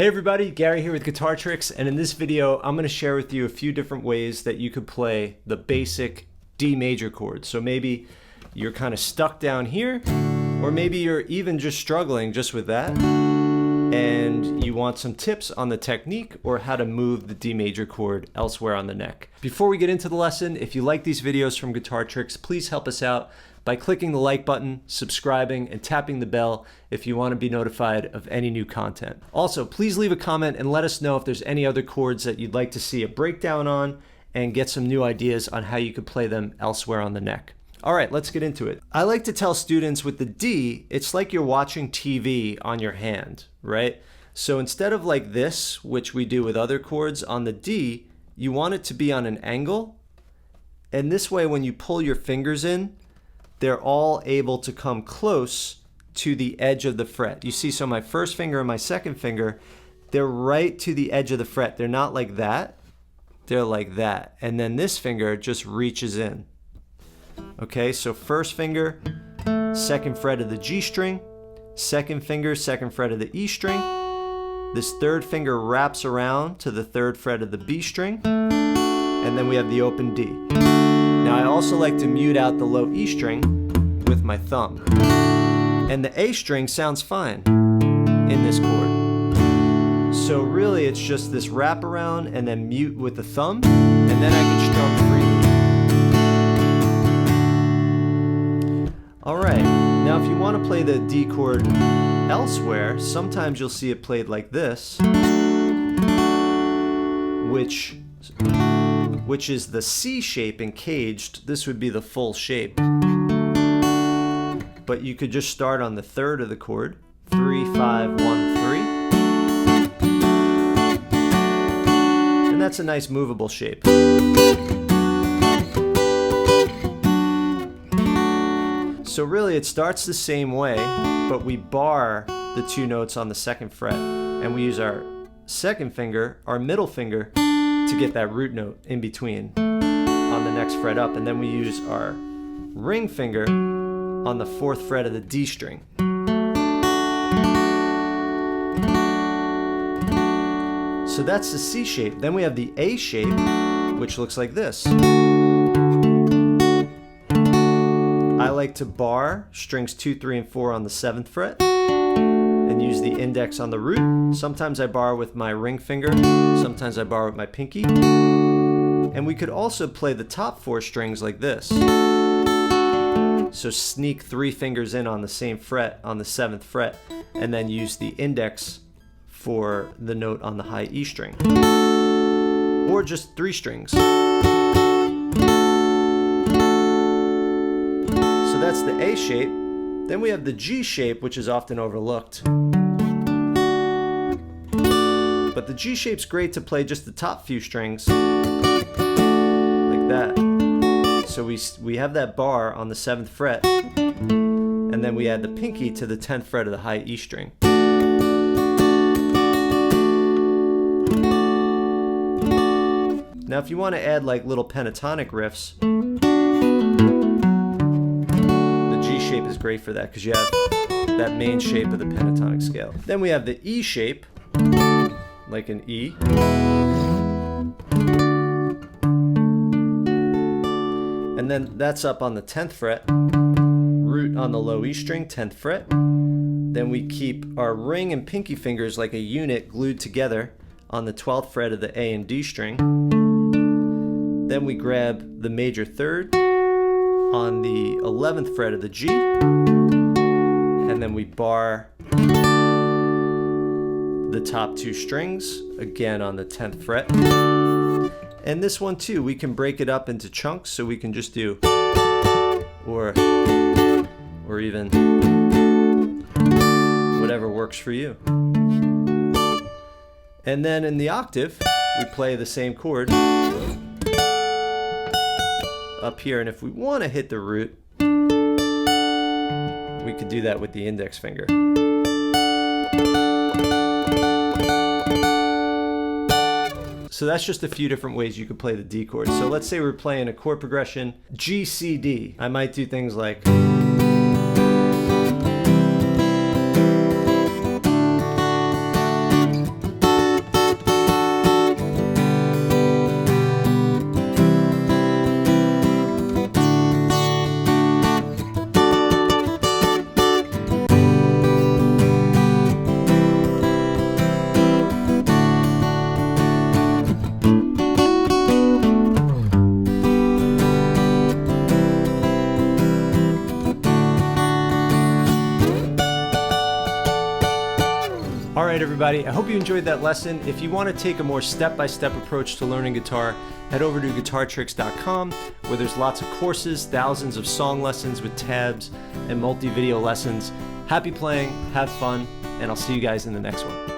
Hey everybody, Gary here with Guitar Tricks, and in this video I'm going to share with you a few different ways that you could play the basic D major chord. So maybe you're kind of stuck down here, or maybe you're even just struggling just with that, and you want some tips on the technique or how to move the D major chord elsewhere on the neck. Before we get into the lesson, if you like these videos from Guitar Tricks, please help us out by clicking the like button, subscribing, and tapping the bell if you want to be notified of any new content. Also, please leave a comment and let us know if there's any other chords that you'd like to see a breakdown on and get some new ideas on how you could play them elsewhere on the neck. All right, let's get into it. I like to tell students with the D, it's like you're watching TV on your hand, right? So instead of like this, which we do with other chords on the D, you want it to be on an angle. And this way, when you pull your fingers in, they're all able to come close to the edge of the fret. You see, so my first finger and my second finger, they're right to the edge of the fret. They're not like that, they're like that. And then this finger just reaches in. Okay, so first finger, second fret of the G string, second finger, second fret of the E string. This third finger wraps around to the third fret of the B string, and then we have the open D. Now I also like to mute out the low E string with my thumb. And the A string sounds fine in this chord. So really it's just this wraparound and then mute with the thumb, and then I can strum freely. Alright, now if you want to play the D chord elsewhere, sometimes you'll see it played like this, which is the C shape in caged. This would be the full shape. But you could just start on the third of the chord, 3, 5, 1, 3. And that's a nice movable shape. So really it starts the same way, but we bar the two notes on the second fret, and we use our second finger, our middle finger, to get that root note in between on the next fret up, and then we use our ring finger on the fourth fret of the D string. So that's the C shape. Then we have the A shape, which looks like this. I like to bar strings 2, 3, and 4 on the 7th fret and use the index on the root. Sometimes I bar with my ring finger, sometimes I bar with my pinky. And we could also play the top 4 strings like this. So sneak 3 fingers in on the same fret, on the 7th fret, and then use the index for the note on the high E string. Or just 3 strings. So that's the A shape. Then we have the G shape, which is often overlooked. But the G shape's great to play just the top few strings, like that. So we have that bar on the 7th fret, and then we add the pinky to the 10th fret of the high E string. Now if you want to add like little pentatonic riffs, the G shape is great for that because you have that main shape of the pentatonic scale. Then we have the E shape, like an E. And then that's up on the 10th fret, root on the low E string, 10th fret. Then we keep our ring and pinky fingers like a unit glued together on the 12th fret of the A and D string. Then we grab the major third on the 11th fret of the G, and then we bar the top 2 strings, again on the 10th fret. And this one too, we can break it up into chunks, so we can just do or even whatever works for you. And then in the octave, we play the same chord up here, and if we want to hit the root, we could do that with the index finger. So that's just a few different ways you could play the D chord. So let's say we're playing a chord progression G, C, D. I might do things like everybody. I hope you enjoyed that lesson. If you want to take a more step-by-step approach to learning guitar, head over to guitartricks.com, where there's lots of courses, thousands of song lessons with tabs, and multi-video lessons. Happy playing, have fun, and I'll see you guys in the next one.